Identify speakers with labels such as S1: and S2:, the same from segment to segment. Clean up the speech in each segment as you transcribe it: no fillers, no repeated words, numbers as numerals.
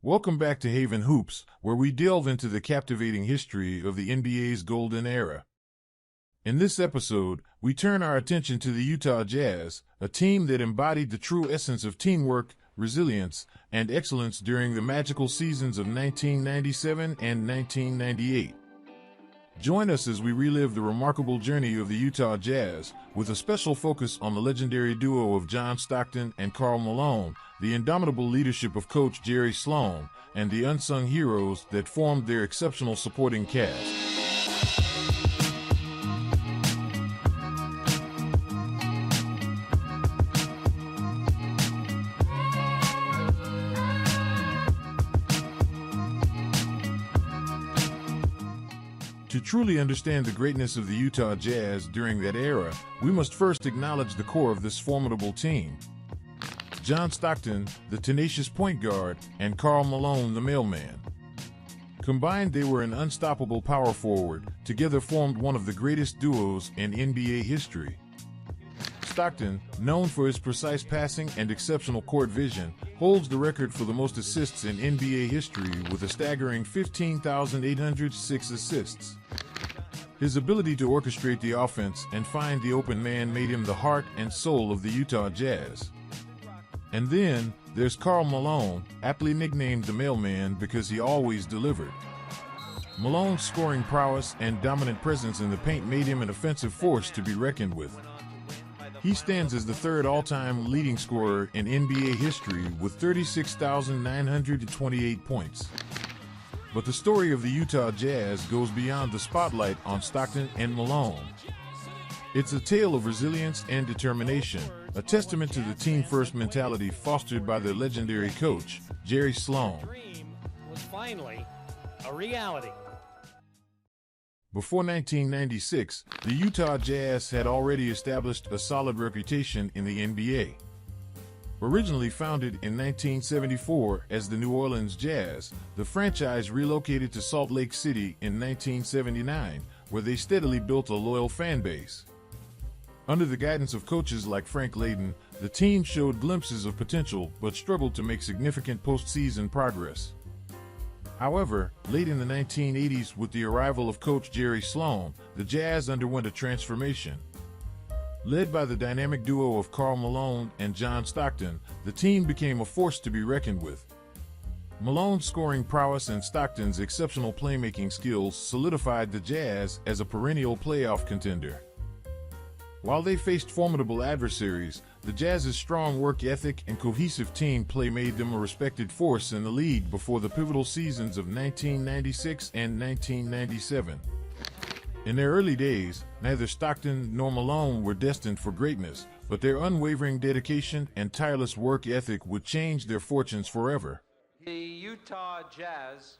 S1: Welcome back to Haven Hoops, where we delve into the captivating history of the NBA's golden era. In this episode, we turn our attention to the Utah Jazz, a team that embodied the true essence of teamwork, resilience, and excellence during the magical seasons of 1997 and 1998. Join us as we relive the remarkable journey of the Utah Jazz, with a special focus on the legendary duo of John Stockton and Karl Malone, the indomitable leadership of coach Jerry Sloan, and the unsung heroes that formed their exceptional supporting cast. To truly understand the greatness of the Utah Jazz during that era, we must first acknowledge the core of this formidable team. John Stockton, the tenacious point guard, and Karl Malone, the mailman. Combined, they were an unstoppable power forward, together formed one of the greatest duos in NBA history. Stockton, known for his precise passing and exceptional court vision, holds the record for the most assists in NBA history with a staggering 15,806 assists. His ability to orchestrate the offense and find the open man made him the heart and soul of the Utah Jazz. And then, there's Karl Malone, aptly nicknamed the mailman because he always delivered. Malone's scoring prowess and dominant presence in the paint made him an offensive force to be reckoned with. He stands as the third all-time leading scorer in NBA history with 36,928 points. But the story of the Utah Jazz goes beyond the spotlight on Stockton and Malone. It's a tale of resilience and determination, a testament to the team-first mentality fostered by their legendary coach, Jerry Sloan.
S2: Dream was finally a reality.
S1: Before 1996, the Utah Jazz had already established a solid reputation in the NBA. Originally founded in 1974 as the New Orleans Jazz, the franchise relocated to Salt Lake City in 1979, where they steadily built a loyal fan base. Under the guidance of coaches like Frank Layden, the team showed glimpses of potential but struggled to make significant postseason progress. However, late in the 1980s, with the arrival of coach Jerry Sloan, the Jazz underwent a transformation. Led by the dynamic duo of Karl Malone and John Stockton, the team became a force to be reckoned with. Malone's scoring prowess and Stockton's exceptional playmaking skills solidified the Jazz as a perennial playoff contender. While they faced formidable adversaries, the Jazz's strong work ethic and cohesive team play made them a respected force in the league before the pivotal seasons of 1996 and 1997. In their early days, neither Stockton nor Malone were destined for greatness, but their unwavering dedication and tireless work ethic would change their fortunes forever.
S3: The Utah Jazz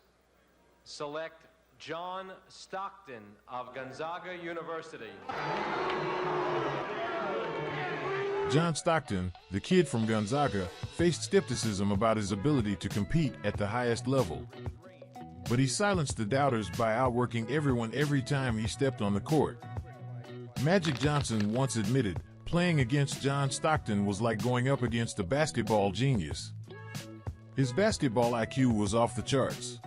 S3: select John Stockton of Gonzaga University.
S1: John Stockton, the kid from Gonzaga, faced skepticism about his ability to compete at the highest level. But he silenced the doubters by outworking everyone every time he stepped on the court. Magic Johnson once admitted, playing against John Stockton was like going up against a basketball genius. His basketball IQ was off the charts.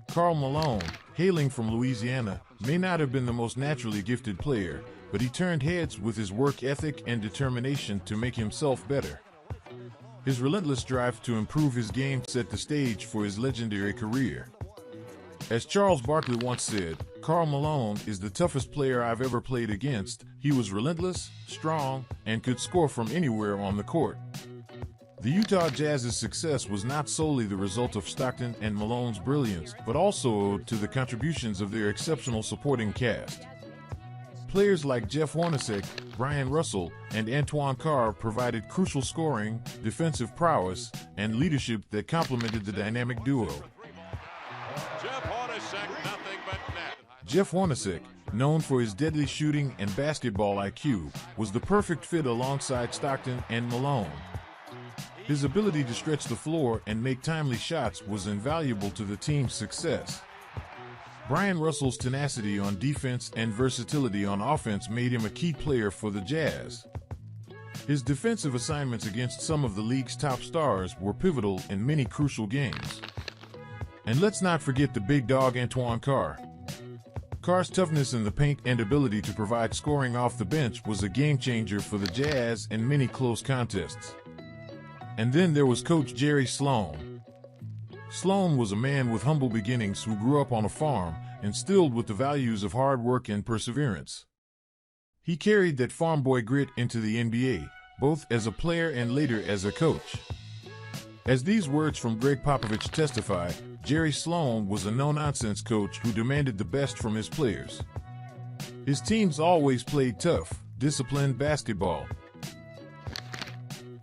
S1: Karl Malone, hailing from Louisiana, may not have been the most naturally gifted player, but he turned heads with his work ethic and determination to make himself better. His relentless drive to improve his game set the stage for his legendary career. As Charles Barkley once said, Karl Malone is the toughest player I've ever played against. He was relentless, strong, and could score from anywhere on the court. The Utah Jazz's success was not solely the result of Stockton and Malone's brilliance, but also owed to the contributions of their exceptional supporting cast. Players like Jeff Hornacek, Brian Russell, and Antoine Carr provided crucial scoring, defensive prowess, and leadership that complemented the dynamic duo. Jeff Hornacek, known for his deadly shooting and basketball IQ, was the perfect fit alongside Stockton and Malone. His ability to stretch the floor and make timely shots was invaluable to the team's success. Brian Russell's tenacity on defense and versatility on offense made him a key player for the Jazz. His defensive assignments against some of the league's top stars were pivotal in many crucial games. And let's not forget the big dog Antoine Carr. Carr's toughness in the paint and ability to provide scoring off the bench was a game-changer for the Jazz in many close contests. And then there was Coach Jerry Sloan. Sloan was a man with humble beginnings who grew up on a farm, instilled with the values of hard work and perseverance. He carried that farm boy grit into the NBA, both as a player and later as a coach. As these words from Greg Popovich testify, Jerry Sloan was a no-nonsense coach who demanded the best from his players. His teams always played tough, disciplined basketball.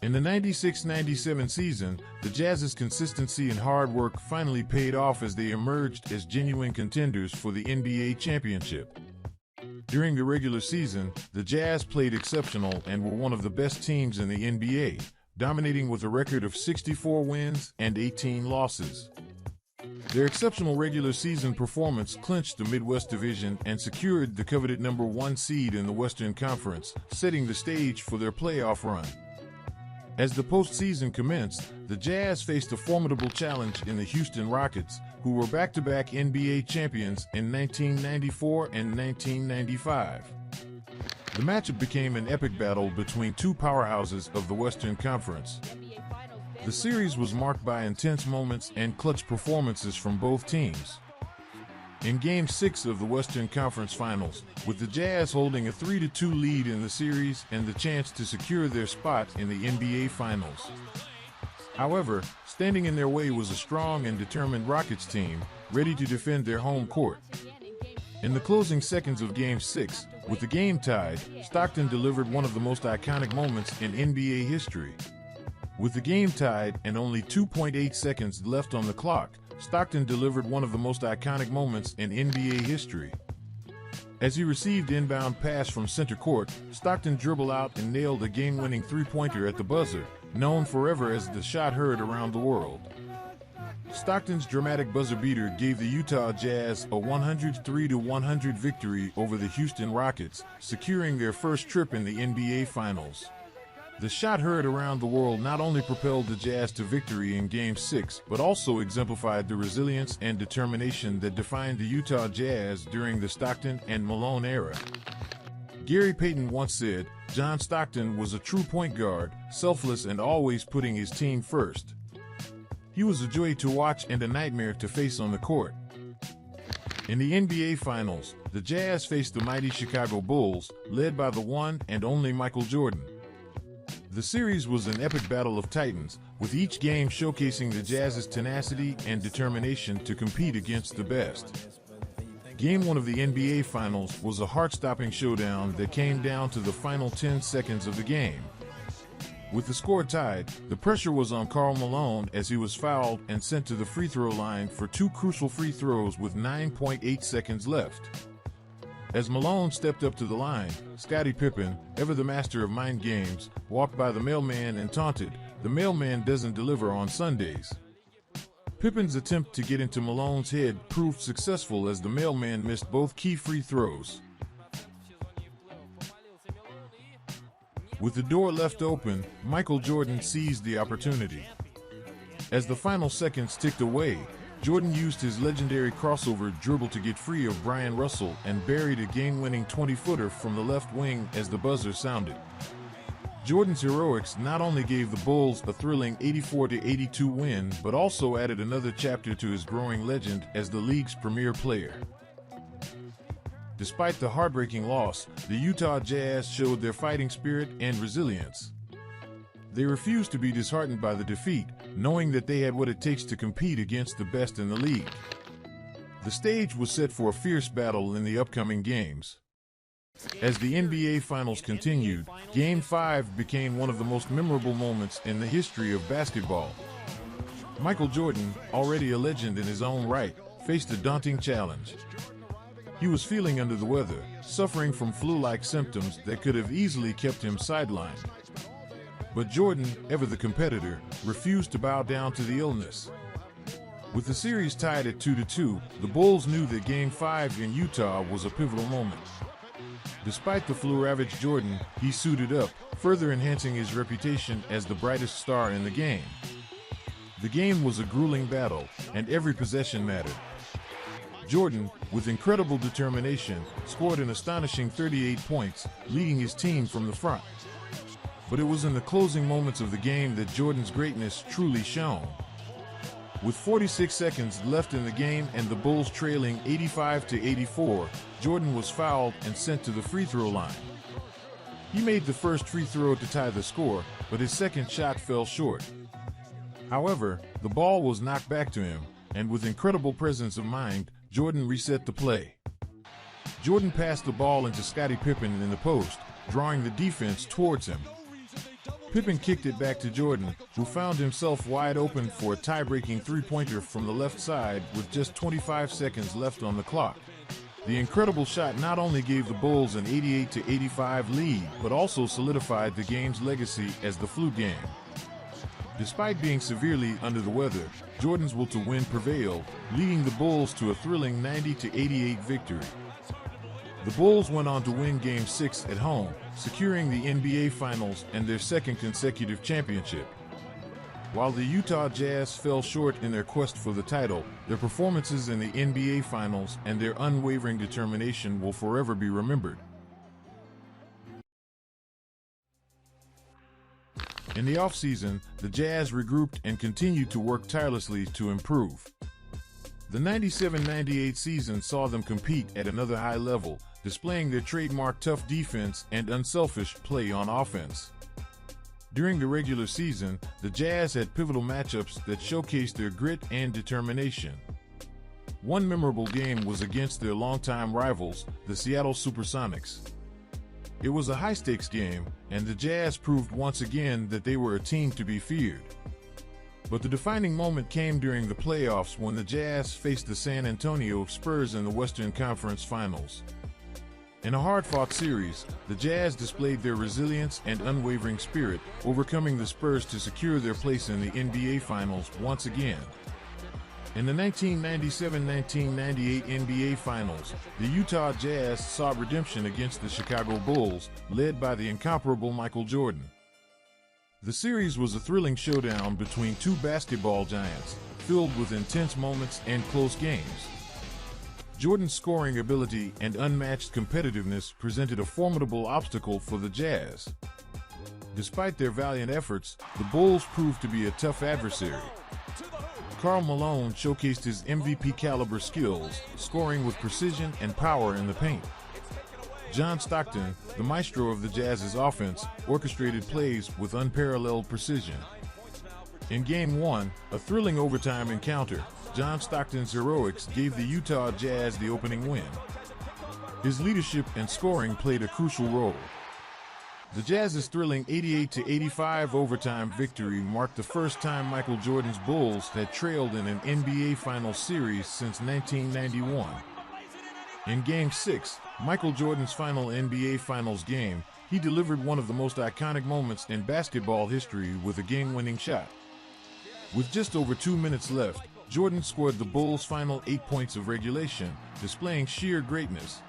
S1: In the 96-97 season, the Jazz's consistency and hard work finally paid off as they emerged as genuine contenders for the NBA championship. During the regular season, the Jazz played exceptional and were one of the best teams in the NBA, dominating with a record of 64 wins and 18 losses. Their exceptional regular season performance clinched the Midwest Division and secured the coveted number 1 seed in the Western Conference, setting the stage for their playoff run. As the postseason commenced, the Jazz faced a formidable challenge in the Houston Rockets, who were back-to-back NBA champions in 1994 and 1995. The matchup became an epic battle between two powerhouses of the Western Conference. The series was marked by intense moments and clutch performances from both teams. In Game 6 of the Western Conference Finals, with the Jazz holding a 3-2 lead in the series and the chance to secure their spot in the NBA Finals. However, standing in their way was a strong and determined Rockets team, ready to defend their home court. In the closing seconds of Game 6, with the game tied, Stockton delivered one of the most iconic moments in NBA history. With the game tied and only 2.8 seconds left on the clock, Stockton delivered one of the most iconic moments in NBA history. As he received inbound pass from center court, Stockton dribbled out and nailed a game-winning three-pointer at the buzzer, known forever as the shot heard around the world. Stockton's dramatic buzzer beater gave the Utah Jazz a 103-100 victory over the Houston Rockets, securing their first trip in the NBA Finals. The shot heard around the world not only propelled the Jazz to victory in Game 6, but also exemplified the resilience and determination that defined the Utah Jazz during the Stockton and Malone era. Gary Payton once said, "John Stockton was a true point guard, selfless and always putting his team first. He was a joy to watch and a nightmare to face on the court." In the NBA Finals, the Jazz faced the mighty Chicago Bulls, led by the one and only Michael Jordan. The series was an epic battle of titans, with each game showcasing the Jazz's tenacity and determination to compete against the best. Game 1 of the NBA Finals was a heart-stopping showdown that came down to the final 10 seconds of the game. With the score tied, the pressure was on Karl Malone as he was fouled and sent to the free throw line for two crucial free throws with 9.8 seconds left. As Malone stepped up to the line, Scottie Pippen, ever the master of mind games, walked by the mailman and taunted, "The mailman doesn't deliver on Sundays." Pippen's attempt to get into Malone's head proved successful as the mailman missed both key free throws. With the door left open, Michael Jordan seized the opportunity. As the final seconds ticked away, Jordan used his legendary crossover dribble to get free of Brian Russell and buried a game-winning 20-footer from the left wing as the buzzer sounded. Jordan's heroics not only gave the Bulls a thrilling 84-82 win, but also added another chapter to his growing legend as the league's premier player. Despite the heartbreaking loss, the Utah Jazz showed their fighting spirit and resilience. They refused to be disheartened by the defeat, knowing that they had what it takes to compete against the best in the league. The stage was set for a fierce battle in the upcoming games. As the NBA Finals continued, Game 5 became one of the most memorable moments in the history of basketball. Michael Jordan, already a legend in his own right, faced a daunting challenge. He was feeling under the weather, suffering from flu-like symptoms that could have easily kept him sidelined. But Jordan, ever the competitor, refused to bow down to the illness. With the series tied at 2-2, the Bulls knew that Game 5 in Utah was a pivotal moment. Despite the flu-ravaged Jordan, he suited up, further enhancing his reputation as the brightest star in the game. The game was a grueling battle, and every possession mattered. Jordan, with incredible determination, scored an astonishing 38 points, leading his team from the front. But it was in the closing moments of the game that Jordan's greatness truly shone. With 46 seconds left in the game and the Bulls trailing 85-84, Jordan was fouled and sent to the free throw line. He made the first free throw to tie the score, but his second shot fell short. However, the ball was knocked back to him, and with incredible presence of mind, Jordan reset the play. Jordan passed the ball into Scottie Pippen in the post, drawing the defense towards him. Pippen kicked it back to Jordan, who found himself wide open for a tie-breaking three-pointer from the left side with just 25 seconds left on the clock. The incredible shot not only gave the Bulls an 88-85 lead, but also solidified the game's legacy as the flu game. Despite being severely under the weather, Jordan's will to win prevailed, leading the Bulls to a thrilling 90-88 victory. The Bulls went on to win Game 6 at home, securing the NBA Finals and their second consecutive championship. While the Utah Jazz fell short in their quest for the title, their performances in the NBA Finals and their unwavering determination will forever be remembered. In the offseason, the Jazz regrouped and continued to work tirelessly to improve. The 97-98 season saw them compete at another high level, displaying their trademark tough defense and unselfish play on offense. During the regular season, the Jazz had pivotal matchups that showcased their grit and determination. One memorable game was against their longtime rivals, the Seattle Supersonics. It was a high-stakes game, and the Jazz proved once again that they were a team to be feared. But the defining moment came during the playoffs when the Jazz faced the San Antonio Spurs in the Western Conference Finals. In a hard-fought series, the Jazz displayed their resilience and unwavering spirit, overcoming the Spurs to secure their place in the NBA Finals once again. In the 1997-1998 NBA Finals, the Utah Jazz saw redemption against the Chicago Bulls, led by the incomparable Michael Jordan. The series was a thrilling showdown between two basketball giants, filled with intense moments and close games. Jordan's scoring ability and unmatched competitiveness presented a formidable obstacle for the Jazz. Despite their valiant efforts, the Bulls proved to be a tough adversary. Karl Malone showcased his MVP-caliber skills, scoring with precision and power in the paint. John Stockton, the maestro of the Jazz's offense, orchestrated plays with unparalleled precision. In Game 1, a thrilling overtime encounter, John Stockton's heroics gave the Utah Jazz the opening win. His leadership and scoring played a crucial role. The Jazz's thrilling 88-85 overtime victory marked the first time Michael Jordan's Bulls had trailed in an NBA Finals series since 1991. In Game 6, Michael Jordan's final NBA Finals game, he delivered one of the most iconic moments in basketball history with a game-winning shot. With just over 2 minutes left, Jordan scored the Bulls' final 8 points of regulation, displaying sheer greatness.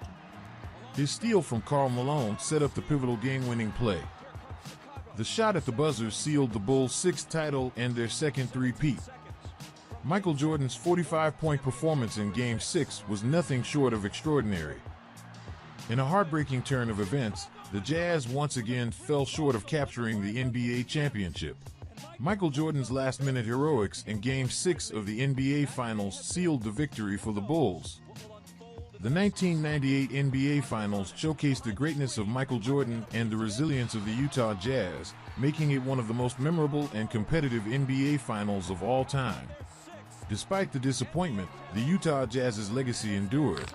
S1: His steal from Karl Malone set up the pivotal game-winning play. The shot at the buzzer sealed the Bulls' sixth title and their second three-peat. Michael Jordan's 45-point performance in Game 6 was nothing short of extraordinary. In a heartbreaking turn of events, the Jazz once again fell short of capturing the NBA championship. Michael Jordan's last-minute heroics in Game 6 of the NBA Finals sealed the victory for the Bulls. The 1998 NBA Finals showcased the greatness of Michael Jordan and the resilience of the Utah Jazz, making it one of the most memorable and competitive NBA Finals of all time. Despite the disappointment, the Utah Jazz's legacy endured.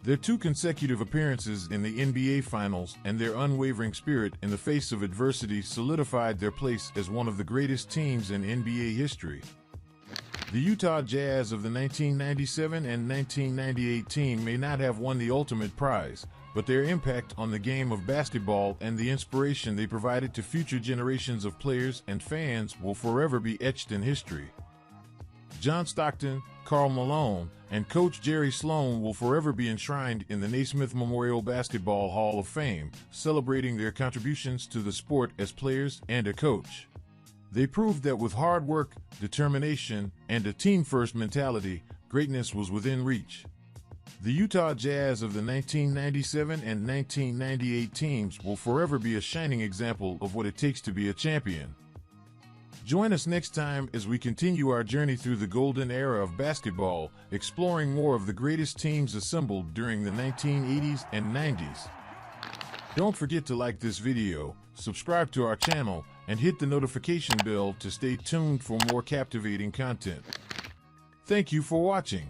S1: Their 2 consecutive appearances in the NBA Finals and their unwavering spirit in the face of adversity solidified their place as one of the greatest teams in NBA history. The Utah Jazz of the 1997 and 1998 team may not have won the ultimate prize, but their impact on the game of basketball and the inspiration they provided to future generations of players and fans will forever be etched in history. John Stockton, Karl Malone, and coach Jerry Sloan will forever be enshrined in the Naismith Memorial Basketball Hall of Fame, celebrating their contributions to the sport as players and a coach. They proved that with hard work, determination, and a team-first mentality, greatness was within reach. The Utah Jazz of the 1997 and 1998 teams will forever be a shining example of what it takes to be a champion. Join us next time as we continue our journey through the golden era of basketball, exploring more of the greatest teams assembled during the 1980s and 90s. Don't forget to like this video, subscribe to our channel, and hit the notification bell to stay tuned for more captivating content. Thank you for watching.